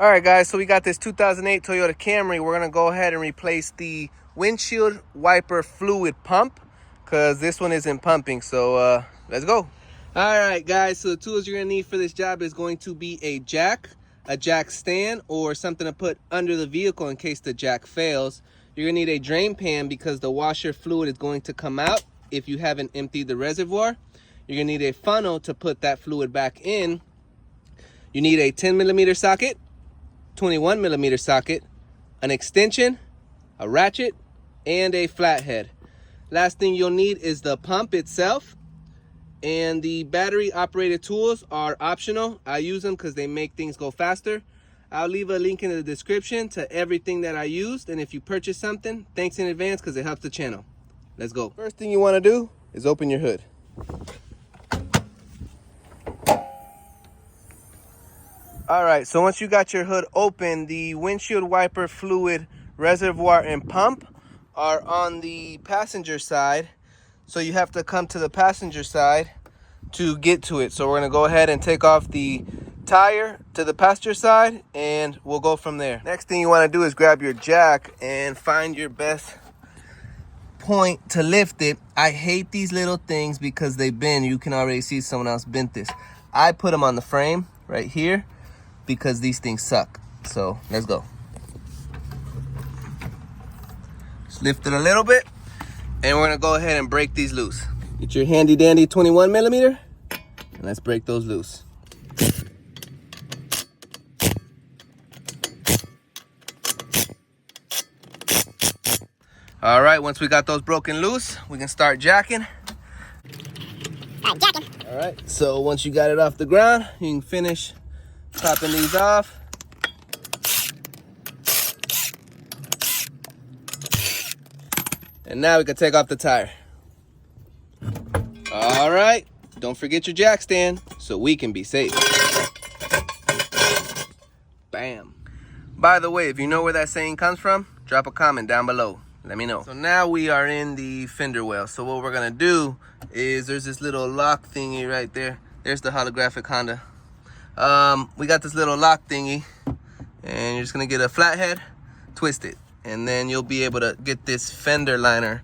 All right, guys, so we got this 2008 Toyota Camry. We're going to go ahead and replace the windshield wiper fluid pump because this one isn't pumping. So let's go. All right, guys, so the tools you're going to need for this job is going to be a jack stand, or something to put under the vehicle in case the jack fails. You're going to need a drain pan because the washer fluid is going to come out if you haven't emptied the reservoir. You're going to need a funnel to put that fluid back in. You need a 10mm socket, 21mm socket, an extension, a ratchet, and a flathead. Last thing you'll need is the pump itself, and the battery operated tools are optional. I use them because they make things go faster. I'll leave a link in the description to everything that I used, and if you purchase something, thanks in advance because it helps the channel. Let's go. First thing you want to do is open your hood. All right, so once you got your hood open, the windshield wiper fluid reservoir and pump are on the passenger side. So you have to come to the passenger side to get to it. So we're gonna go ahead and take off the tire to the passenger side and we'll go from there. Next thing you wanna do is grab your jack and find your best point to lift it. I hate these little things because they bend. You can already see someone else bent this. I put them on the frame right here because these things suck. So let's go. Just lift it a little bit and we're gonna go ahead and break these loose. Get your handy dandy 21mm and let's break those loose. All right, once we got those broken loose, we can start jacking. All right, so once you got it off the ground, you can finish popping these off. And now we can take off the tire. All right, don't forget your jack stand so we can be safe. Bam. By the way, if you know where that saying comes from, drop a comment down below. Let me know. So now we are in the fender well. So what we're gonna do is there's this little lock thingy right there. There's the holographic Honda. We got this little lock thingy, and you're just gonna get a flathead, twist it, and then you'll be able to get this fender liner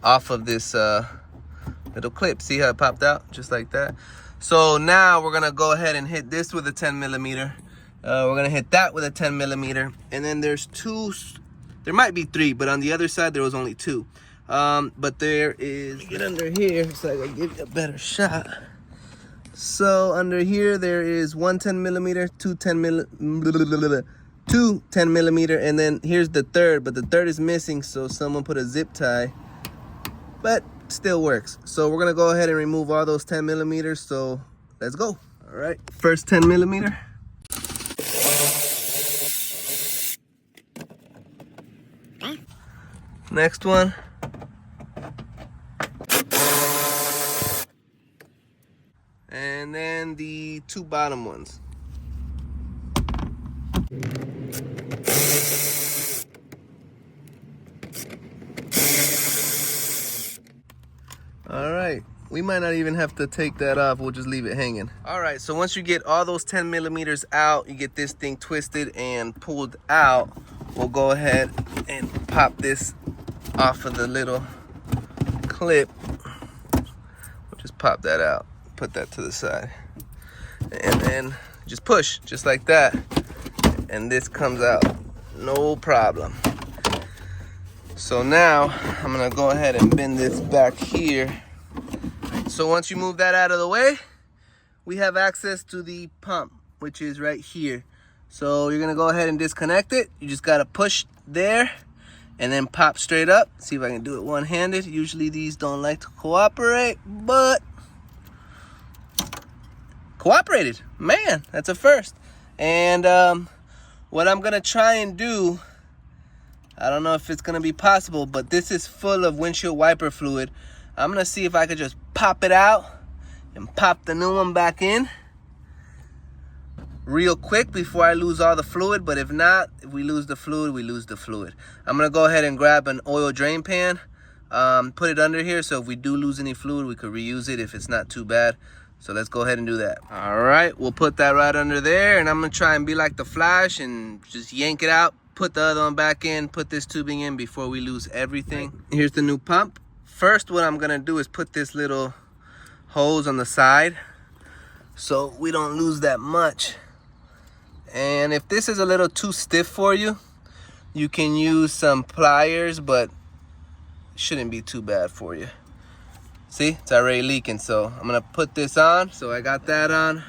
off of this little clip. See how it popped out just like that? So now we're gonna go ahead and hit this with a 10mm. We're gonna hit that with a 10mm, and then there's two, there might be three, but on the other side there was only two. But there is, get under here so I can give you a better shot. So under here there is one 10mm, two 10mm, and then here's the third, but the third is missing, so someone put a zip tie, but still works. So we're gonna go ahead and remove all those 10mm, so let's go. All right, first 10mm. Next one. And then the two bottom ones. All right, we might not even have to take that off. We'll just leave it hanging. All right, so once you get all those 10mm out, you get this thing twisted and pulled out, we'll go ahead and pop this off of the little clip. We'll just pop that out, put that to the side, and then just push just like that, and this comes out no problem. So now I'm gonna go ahead and bend this back here. So once you move that out of the way, we have access to the pump, which is right here. So you're gonna go ahead and disconnect it. You just gotta push there and then pop straight up. See if I can do it one-handed. Usually these don't like to cooperate, but cooperated. Man, that's a first. And what I'm gonna try and do, I don't know if it's gonna be possible, but this is full of windshield wiper fluid. I'm gonna see if I could just pop it out and pop the new one back in real quick before I lose all the fluid. But if not, if we lose the fluid, we lose the fluid. I'm gonna go ahead and grab an oil drain pan, put it under here, so if we do lose any fluid, we could reuse it if it's not too bad. So let's go ahead and do that. All right, we'll put that right under there, and I'm gonna try and be like the Flash and just yank it out, put the other one back in, put this tubing in before we lose everything. Here's the new pump. First, what I'm gonna do is put this little hose on the side so we don't lose that much. And if this is a little too stiff for you, you can use some pliers, but it shouldn't be too bad for you. See, it's already leaking, so I'm gonna put this on. So I got that on.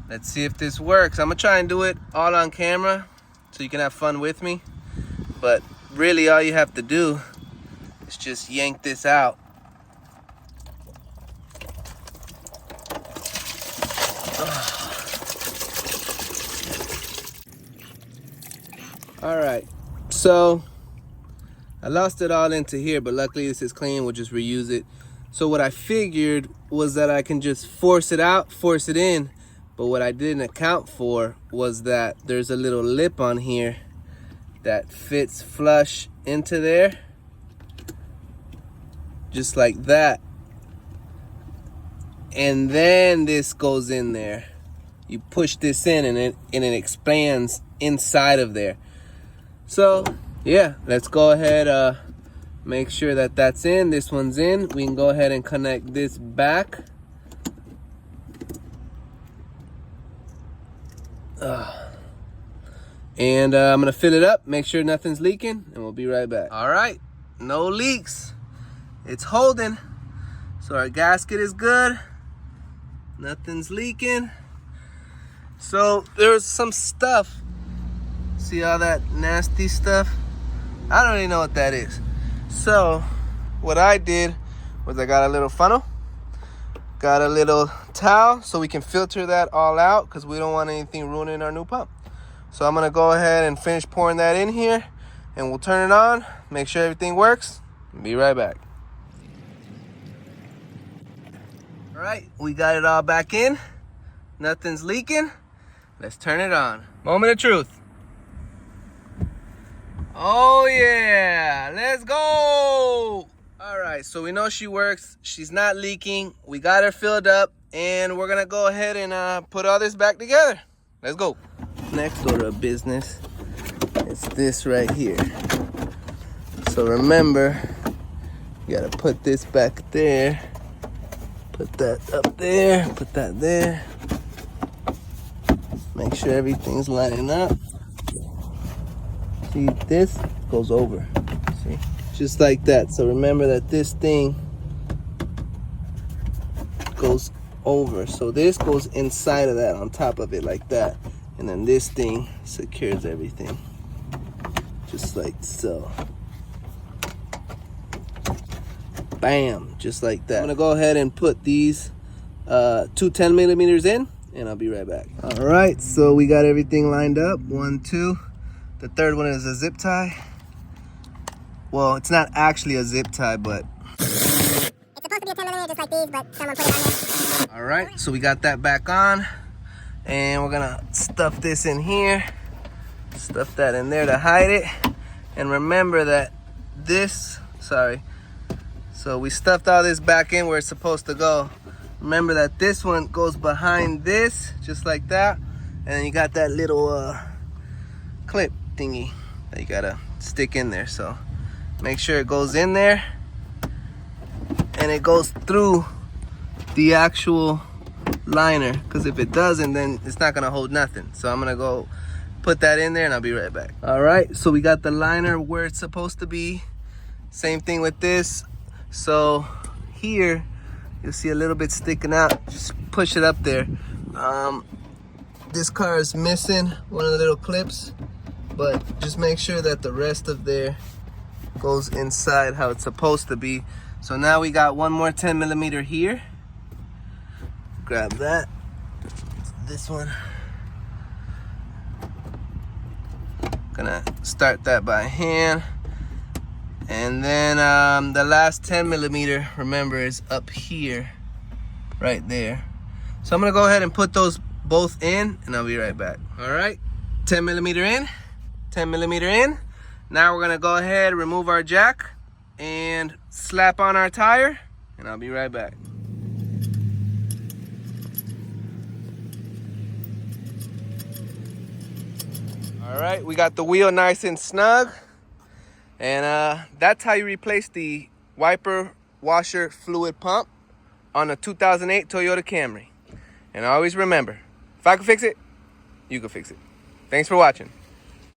Let's see if this works. I'm gonna try and do it all on camera so you can have fun with me. But really all you have to do is just yank this out. All right, so I lost it all into here, but luckily this is clean. We'll just reuse it. So what I figured was that I can just force it out, force it in. But what I didn't account for was that there's a little lip on here that fits flush into there. Just like that. And then this goes in there. You push this in and it expands inside of there. So yeah, let's go ahead, make sure that that's in. This one's in. We can go ahead and connect this back. And I'm gonna fill it up, make sure nothing's leaking, and we'll be right back. All right, no leaks. It's holding. So our gasket is good. Nothing's leaking. So there's some stuff. See all that nasty stuff? I don't even know what that is. So what I did was I got a little funnel, got a little towel so we can filter that all out because we don't want anything ruining our new pump. So I'm gonna go ahead and finish pouring that in here and we'll turn it on, make sure everything works, and be right back. All right, we got it all back in. Nothing's leaking. Let's turn it on. Moment of truth. Oh yeah, let's go. All right, so we know she works. She's not leaking. We got her filled up and we're gonna go ahead and put all this back together. Let's go. Next order of business is this right here. So remember, you gotta put this back there. Put that up there, put that there. Make sure everything's lining up. See, this goes over, see? Just like that. So remember that this thing goes over. So this goes inside of that, on top of it like that. And then this thing secures everything. Just like so. Bam, just like that. I'm gonna go ahead and put these two 10 millimeters in and I'll be right back. All right, so we got everything lined up. 1, 2. The third one is a zip tie. Well, it's not actually a zip tie, but it's supposed to be a 10 millimeter just like these, but someone put it on there. All right, so we got that back on, and we're gonna stuff this in here. Stuff that in there to hide it. And remember that this, so we stuffed all this back in where it's supposed to go. Remember that this one goes behind this, just like that. And then you got that little clip thingy that you gotta stick in there. So make sure it goes in there and it goes through the actual liner, because if it doesn't, then it's not gonna hold nothing. So I'm gonna go put that in there and I'll be right back. All right, so we got the liner where it's supposed to be. Same thing with this. So here you'll see a little bit sticking out. Just push it up there. This car is missing one of the little clips, but just make sure that the rest of there goes inside how it's supposed to be. So now we got one more 10 millimeter here. Grab that. This one. Gonna start that by hand. And then the last 10 millimeter, remember, is up here, right there. So I'm gonna go ahead and put those both in and I'll be right back. All right, 10 millimeter in, 10 millimeter in. Now we're gonna go ahead, remove our jack and slap on our tire and I'll be right back. All right, we got the wheel nice and snug. And that's how you replace the wiper washer fluid pump on a 2008 Toyota Camry. And always remember, if I can fix it, you can fix it. Thanks for watching.